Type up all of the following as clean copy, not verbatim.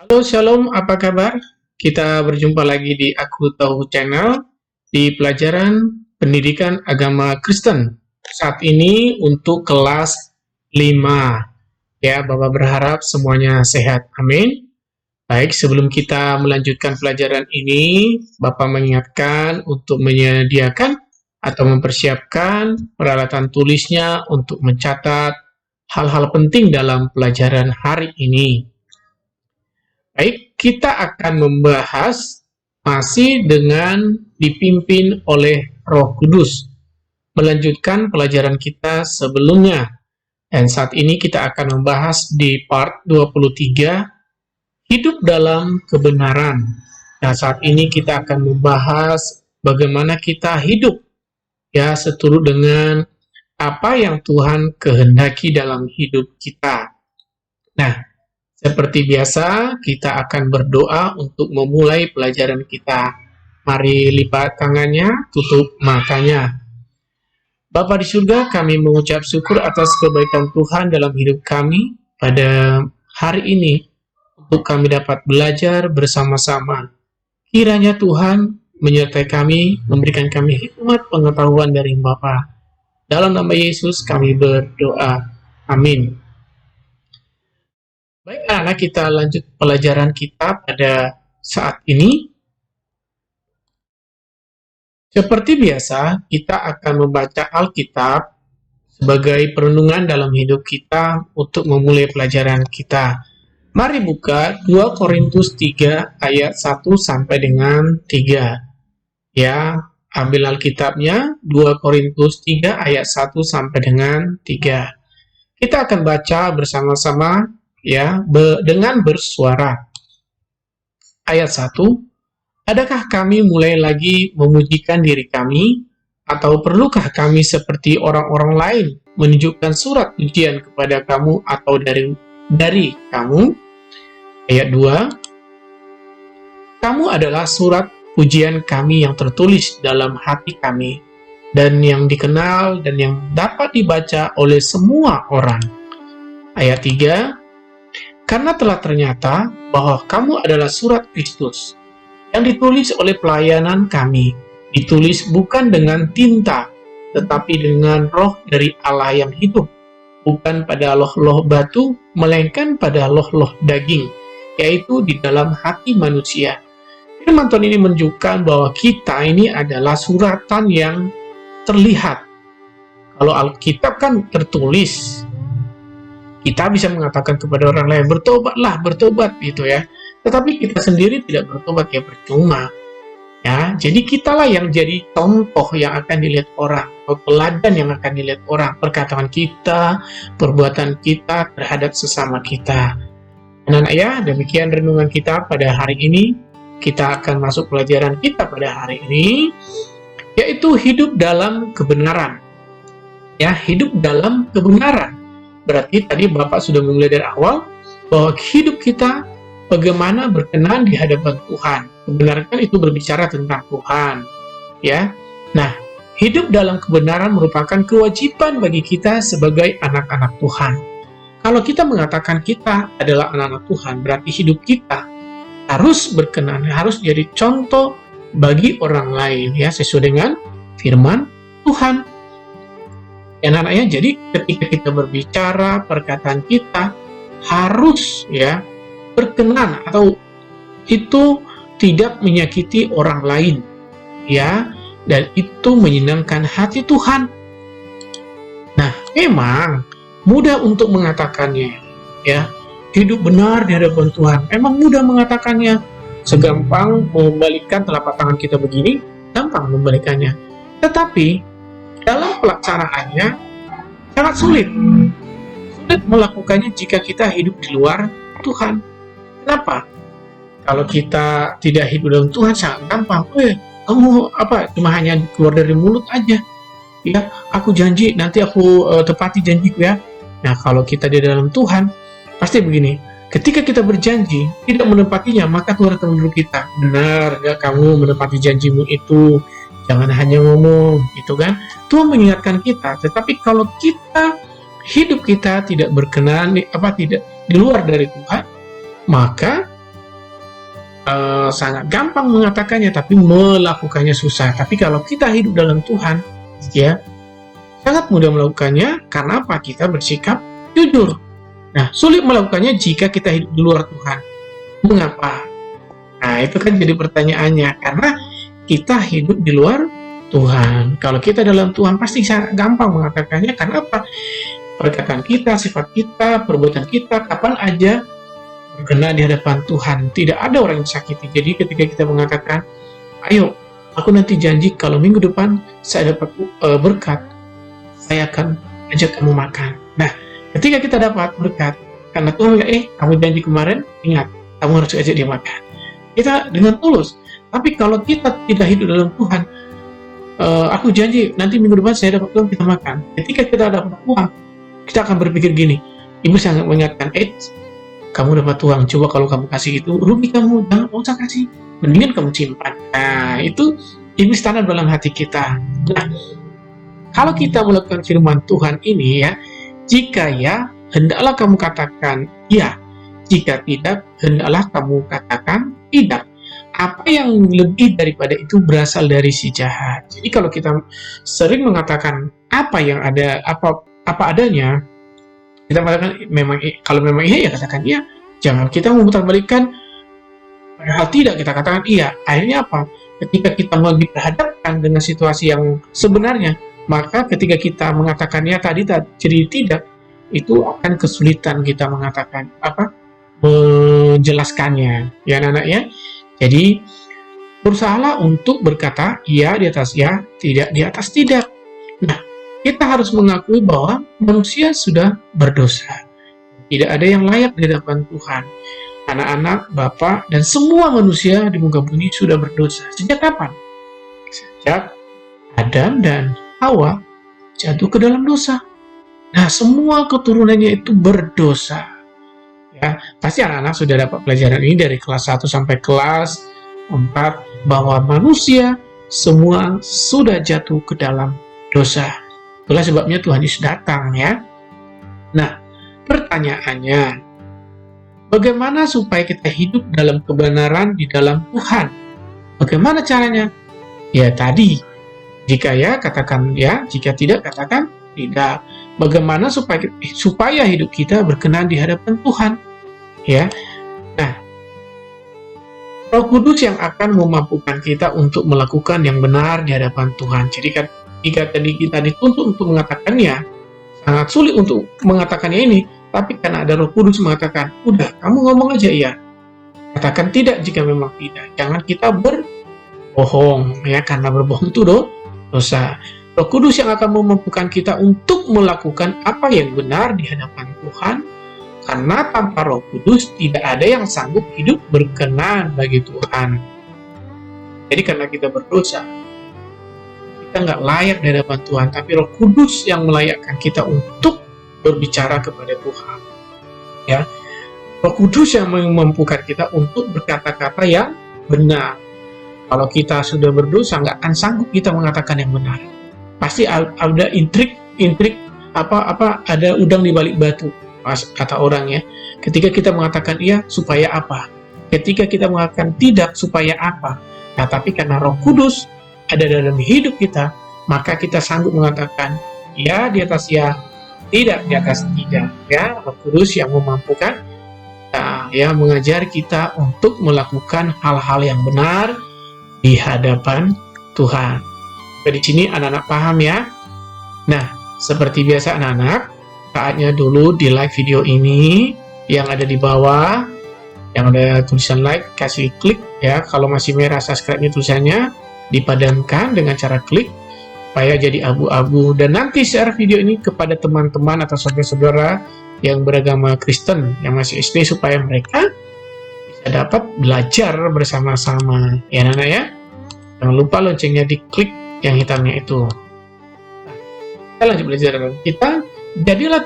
Halo Shalom, apa kabar? Kita berjumpa lagi di Aku Tahu Channel di pelajaran Pendidikan Agama Kristen. Saat ini untuk kelas 5. Ya, Bapak berharap semuanya sehat. Amin. Baik, sebelum kita melanjutkan pelajaran ini, Bapak mengingatkan untuk menyediakan atau mempersiapkan peralatan tulisnya untuk mencatat hal-hal penting dalam pelajaran hari ini. Baik, kita akan membahas masih dengan dipimpin oleh Roh Kudus, melanjutkan pelajaran kita sebelumnya. Dan saat ini kita akan membahas di part 23, hidup dalam kebenaran. Nah, saat ini kita akan membahas bagaimana kita hidup ya seturut dengan apa yang Tuhan kehendaki dalam hidup kita. Nah, seperti biasa, kita akan berdoa untuk memulai pelajaran kita. Mari lipat tangannya, tutup matanya. Bapa di surga, kami mengucap syukur atas kebaikan Tuhan dalam hidup kami pada hari ini, untuk kami dapat belajar bersama-sama. Kiranya Tuhan menyertai kami, memberikan kami hikmat pengetahuan dari Bapa. Dalam nama Yesus kami berdoa. Amin. Baik anak-anak, kita lanjut pelajaran kita pada saat ini. Seperti biasa, kita akan membaca Alkitab sebagai perenungan dalam hidup kita untuk memulai pelajaran kita. Mari buka 2 Korintus 3 ayat 1 sampai dengan 3. Ya, ambil Alkitabnya, 2 Korintus 3 ayat 1 sampai dengan 3. Kita akan baca bersama-sama ya, dengan bersuara. Ayat 1, adakah kami mulai lagi memujikan diri kami, atau perlukah kami seperti orang-orang lain menunjukkan surat pujian kepada kamu atau dari kamu? Ayat 2, kamu adalah surat pujian kami yang tertulis dalam hati kami, dan yang dikenal dan yang dapat dibaca oleh semua orang. Ayat 3, karena telah ternyata bahwa kamu adalah surat Kristus, yang ditulis oleh pelayanan kami, ditulis bukan dengan tinta, tetapi dengan roh dari Allah yang hidup, bukan pada loh-loh batu, melainkan pada loh-loh daging, yaitu di dalam hati manusia. Firman Tuhan ini menunjukkan bahwa kita ini adalah suratan yang terlihat. Kalau Alkitab kan tertulis, kita bisa mengatakan kepada orang lain, bertobatlah, bertobat gitu ya. Tetapi kita sendiri tidak bertobat, ya percuma. Ya, jadi kitalah yang jadi contoh yang akan dilihat orang, atau teladan yang akan dilihat orang, perkataan kita, perbuatan kita terhadap sesama kita. Dan ya, demikian renungan kita pada hari ini. Kita akan masuk pelajaran kita pada hari ini, yaitu hidup dalam kebenaran. Ya, hidup dalam kebenaran. Berarti tadi Bapak sudah memulai dari awal bahwa hidup kita bagaimana berkenan di hadapan Tuhan. Kebenaran kan itu berbicara tentang Tuhan, ya. Nah, hidup dalam kebenaran merupakan kewajiban bagi kita sebagai anak-anak Tuhan. Kalau kita mengatakan kita adalah anak-anak Tuhan, berarti hidup kita harus berkenan, harus jadi contoh bagi orang lain, ya, sesuai dengan firman Tuhan. Anak-anaknya, jadi ketika kita berbicara, perkataan kita harus ya berkenan, atau itu tidak menyakiti orang lain, ya, dan itu menyenangkan hati Tuhan. Nah, memang mudah untuk mengatakannya, ya, hidup benar di hadapan Tuhan. Memang mudah mengatakannya, segampang membalikkan telapak tangan kita begini, gampang membalikannya. Tetapi dalam pelaksanaannya sangat sulit melakukannya jika kita hidup di luar Tuhan. Kenapa? Kalau kita tidak hidup dalam Tuhan sangat gampang. Kamu cuma hanya keluar dari mulut aja. Ya, aku janji nanti aku tepati janjiku ya. Nah, kalau kita di dalam Tuhan pasti begini. Ketika kita berjanji tidak menepatinya, maka Tuhan akan menegur kita. Benar gak kamu menepati janjimu itu? Jangan hanya ngomong, gitu kan? Tuhan mengingatkan kita. Tetapi kalau kita hidup kita tidak berkenan, tidak di luar dari Tuhan, maka sangat gampang mengatakannya, tapi melakukannya susah. Tapi kalau kita hidup dalam Tuhan, ya sangat mudah melakukannya. Karena apa? Kita bersikap jujur. Nah, sulit melakukannya jika kita hidup di luar Tuhan. Mengapa? Nah, itu kan jadi pertanyaannya. Karena kita hidup di luar Tuhan. Kalau kita dalam Tuhan pasti sangat gampang mengatakannya. Karena apa? Perkataan kita, sifat kita, perbuatan kita, kapan aja berkenan di hadapan Tuhan. Tidak ada orang yang disakiti. Jadi ketika kita mengatakan, ayo, aku nanti janji kalau minggu depan saya dapat berkat, saya akan ajak kamu makan. Nah, ketika kita dapat berkat, karena Tuhan kamu janji kemarin, ingat, kamu harus ajak dia makan. Kita dengan tulus. Tapi kalau kita tidak hidup dalam Tuhan, aku janji nanti minggu depan saya dapat uang, kita makan. Ketika kita dapat uang, kita akan berpikir gini, ibu sangat mengingatkan, kamu dapat uang, coba kalau kamu kasih itu, rugi kamu, jangan usah kasih, mendingan kamu simpan. Nah, itu iblis tanam dalam hati kita. Nah, kalau kita melakukan firman Tuhan ini ya, jika ya, hendaklah kamu katakan ya, jika tidak, hendaklah kamu katakan tidak. Apa yang lebih daripada itu berasal dari si jahat. Jadi kalau kita sering mengatakan apa yang ada, apa adanya, kita mengatakan memang kalau memang iya ya katakan iya, jangan kita memutarbalikkan padahal tidak, kita katakan iya. Akhirnya apa? Ketika kita mau diperhadapkan dengan situasi yang sebenarnya, maka ketika kita mengatakan ya tadi jadi tidak, itu akan kesulitan kita mengatakan menjelaskannya ya anak-anak ya. Jadi berusahalah untuk berkata iya di atas ya, tidak di atas tidak. Nah, kita harus mengakui bahwa manusia sudah berdosa. Tidak ada yang layak di hadapan Tuhan. Anak-anak, bapak, dan semua manusia di muka bumi sudah berdosa. Sejak kapan? Sejak Adam dan Hawa jatuh ke dalam dosa. Nah, semua keturunannya itu berdosa. Ya, pasti anak-anak sudah dapat pelajaran ini dari kelas 1 sampai kelas 4, bahwa manusia semua sudah jatuh ke dalam dosa. Itulah sebabnya Tuhan Yesus datang ya. Nah, pertanyaannya, bagaimana supaya kita hidup dalam kebenaran di dalam Tuhan? Bagaimana caranya? Ya tadi, jika ya katakan ya, jika tidak katakan tidak. Bagaimana supaya hidup kita berkenan di hadapan Tuhan? Ya. Nah, Roh Kudus yang akan memampukan kita untuk melakukan yang benar di hadapan Tuhan. Jadi kan jika tadi kita dituntut untuk mengatakannya, sangat sulit untuk mengatakannya ini, tapi karena ada Roh Kudus mengatakan, udah, kamu ngomong aja iya. Katakan tidak jika memang tidak. Jangan kita berbohong, ya, karena berbohong itu dosa. Roh Kudus yang akan memampukan kita untuk melakukan apa yang benar di hadapan Tuhan, karena tanpa Roh Kudus tidak ada yang sanggup hidup berkenan bagi Tuhan. Jadi karena kita berdosa, kita nggak layak di hadapan Tuhan, tapi Roh Kudus yang melayakkan kita untuk berbicara kepada Tuhan. Ya, Roh Kudus yang memampukan kita untuk berkata-kata yang benar. Kalau kita sudah berdosa, nggak akan sanggup kita mengatakan yang benar. Pasti ada intrik ada udang di balik batu, kata orang ya. Ketika kita mengatakan iya, supaya apa? Ketika kita mengatakan tidak, supaya apa? Nah, tapi karena Roh Kudus ada dalam hidup kita, maka kita sanggup mengatakan ya di atas ya, tidak di atas tidak. Ya, Roh Kudus yang memampukan kita, ya, mengajar kita untuk melakukan hal-hal yang benar di hadapan Tuhan. Di sini anak-anak paham ya. Nah, seperti biasa anak-anak, saatnya dulu di like video ini yang ada di bawah, yang ada tulisan like, kasih klik ya. Kalau masih merah subscribe-nya tulisannya dipadamkan dengan cara klik supaya jadi abu-abu, dan nanti share video ini kepada teman-teman atau saudara-saudara yang beragama Kristen yang masih SD supaya mereka bisa dapat belajar bersama-sama ya anak-anak ya. Jangan lupa loncengnya diklik yang hitamnya itu. Kita lanjut belajar. Kita jadilah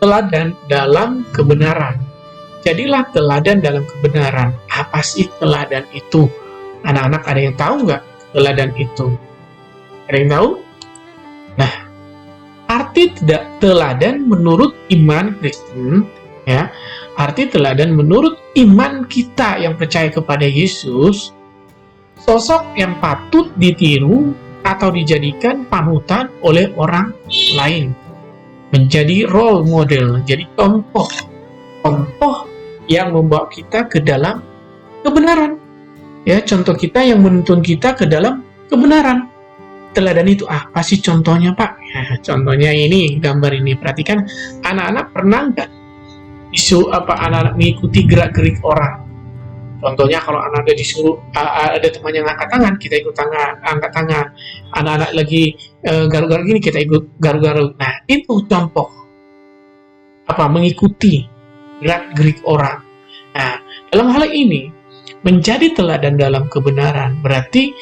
teladan dalam kebenaran. Jadilah teladan dalam kebenaran. Apa sih teladan itu? Anak-anak ada yang tahu nggak teladan itu? Ada yang tahu? Nah, arti tidak teladan menurut iman Kristen Ya, arti teladan menurut iman kita yang percaya kepada Yesus, sosok yang patut ditiru atau dijadikan panutan oleh orang lain, menjadi role model, jadi contoh yang membawa kita ke dalam kebenaran. Ya, contoh kita yang menuntun kita ke dalam kebenaran. Teladan itu apa sih contohnya, Pak? Ya, contohnya ini, gambar ini. Perhatikan, anak-anak pernah nggak anak-anak mengikuti gerak-gerik orang? Contohnya kalau anak-anak disuruh ada temannya ngangkat tangan, kita ikut angkat tangan. Anak-anak lagi garuk-garuk gini, kita ikut garuk-garuk. Nah, itu contoh mengikuti gerak-gerik orang. Nah, dalam hal ini menjadi teladan dalam kebenaran berarti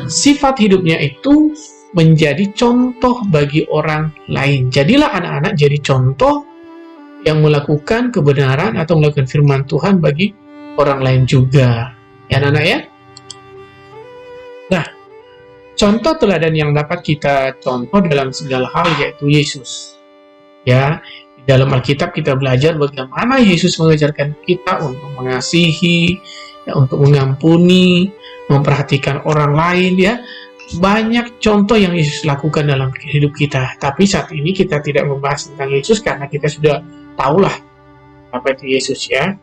sifat hidupnya itu menjadi contoh bagi orang lain. Jadilah anak-anak jadi contoh yang melakukan kebenaran atau melakukan firman Tuhan bagi orang lain juga. Ya, anak-anak ya. Nah, contoh teladan yang dapat kita contoh dalam segala hal yaitu Yesus. Ya, di dalam Alkitab kita belajar bagaimana Yesus mengajarkan kita untuk mengasihi, ya, untuk mengampuni, memperhatikan orang lain, ya. Banyak contoh yang Yesus lakukan dalam hidup kita. Tapi saat ini kita tidak membahas tentang Yesus karena kita sudah tahulah apa itu Yesus, ya.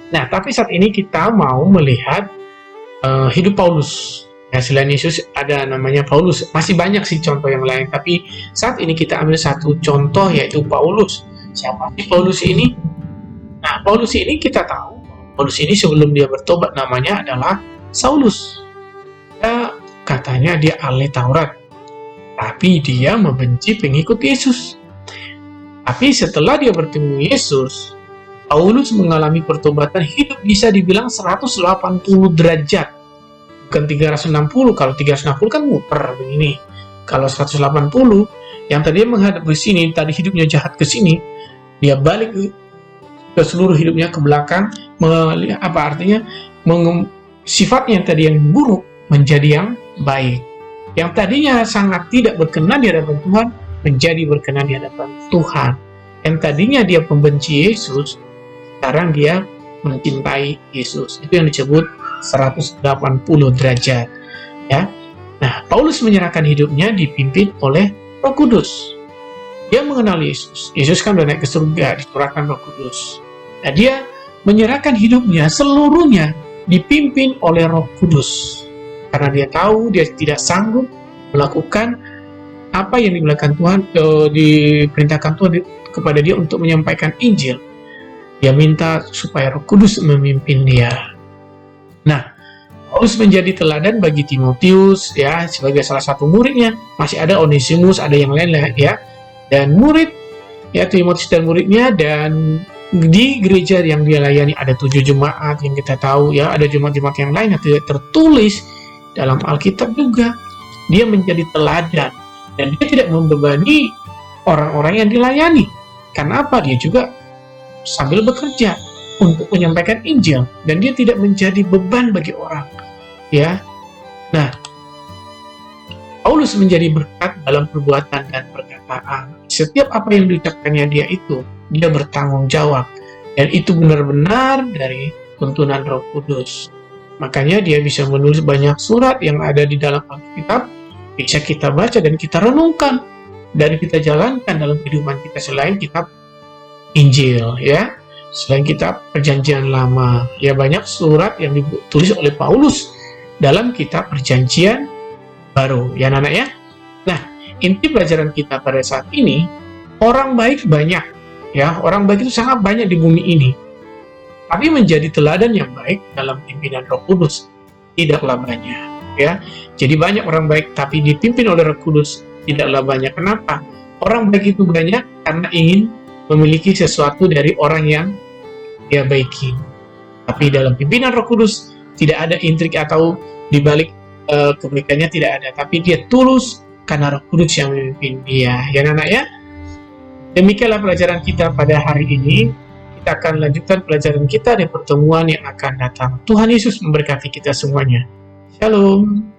Nah, tapi saat ini kita mau melihat hidup Paulus. Ya, selain Yesus ada namanya Paulus. Masih banyak sih contoh yang lain, tapi saat ini kita ambil satu contoh yaitu Paulus. Siapa sih Paulus ini? Nah, Paulus ini kita tahu Paulus ini sebelum dia bertobat namanya adalah Saulus. Ya, katanya dia ahli Taurat, tapi dia membenci pengikut Yesus. Tapi setelah dia bertemu Yesus, Paulus mengalami pertobatan hidup bisa dibilang 180 derajat. Bukan 360, kalau 360 kan muter begini. Kalau 180, yang tadinya menghadap ke sini, tadi hidupnya jahat ke sini, dia balik ke seluruh hidupnya ke belakang, artinya sifatnya yang tadi yang buruk menjadi yang baik. Yang tadinya sangat tidak berkenan di hadapan Tuhan menjadi berkenan di hadapan Tuhan. Yang tadinya dia pembenci Yesus, sekarang dia mencintai Yesus. Itu yang disebut 180 derajat. Ya. Nah, Paulus menyerahkan hidupnya dipimpin oleh Roh Kudus. Dia mengenal Yesus. Yesus kan udah naik ke surga, dicurahkan Roh Kudus. Nah, dia menyerahkan hidupnya seluruhnya dipimpin oleh Roh Kudus. Karena dia tahu dia tidak sanggup melakukan apa yang diperintahkan Tuhan kepada dia untuk menyampaikan Injil. Dia minta supaya Roh Kudus memimpin dia. Nah, Paulus menjadi teladan bagi Timotius, ya, sebagai salah satu muridnya. Masih ada Onesimus, ada yang lain ya. Dan murid, ya, Timotius dan muridnya, dan di gereja yang dia layani ada 7 jemaat yang kita tahu, ya, ada jemaat-jemaat yang lain yang tidak tertulis dalam Alkitab juga. Dia menjadi teladan dan dia tidak membebani orang-orang yang dilayani. Karena apa? Dia juga sambil bekerja untuk menyampaikan Injil dan dia tidak menjadi beban bagi orang, ya. Nah, Paulus menjadi berkat dalam perbuatan dan perkataan. Setiap apa yang diucapkannya dia bertanggung jawab, dan itu benar-benar dari tuntunan Roh Kudus. Makanya dia bisa menulis banyak surat yang ada di dalam Alkitab, bisa kita baca dan kita renungkan dan kita jalankan dalam kehidupan kita selain kitab Injil, ya. Selain kitab Perjanjian Lama, ya, banyak surat yang ditulis oleh Paulus dalam kitab Perjanjian Baru, ya, anak-anak ya. Nah, inti pelajaran kita pada saat ini, orang baik banyak, ya, orang baik itu sangat banyak di bumi ini. Tapi menjadi teladan yang baik dalam pimpinan Roh Kudus tidaklah banyak, ya. Jadi banyak orang baik tapi dipimpin oleh Roh Kudus tidaklah banyak. Kenapa? Orang baik itu banyak karena ingin memiliki sesuatu dari orang yang dia baiki. Tapi dalam pimpinan Roh Kudus tidak ada intrik atau dibalik kebaikannya, tidak ada. Tapi dia tulus karena Roh Kudus yang memimpin dia. Ya, anak-anak ya. Demikianlah pelajaran kita pada hari ini. Kita akan lanjutkan pelajaran kita di pertemuan yang akan datang. Tuhan Yesus memberkati kita semuanya. Shalom.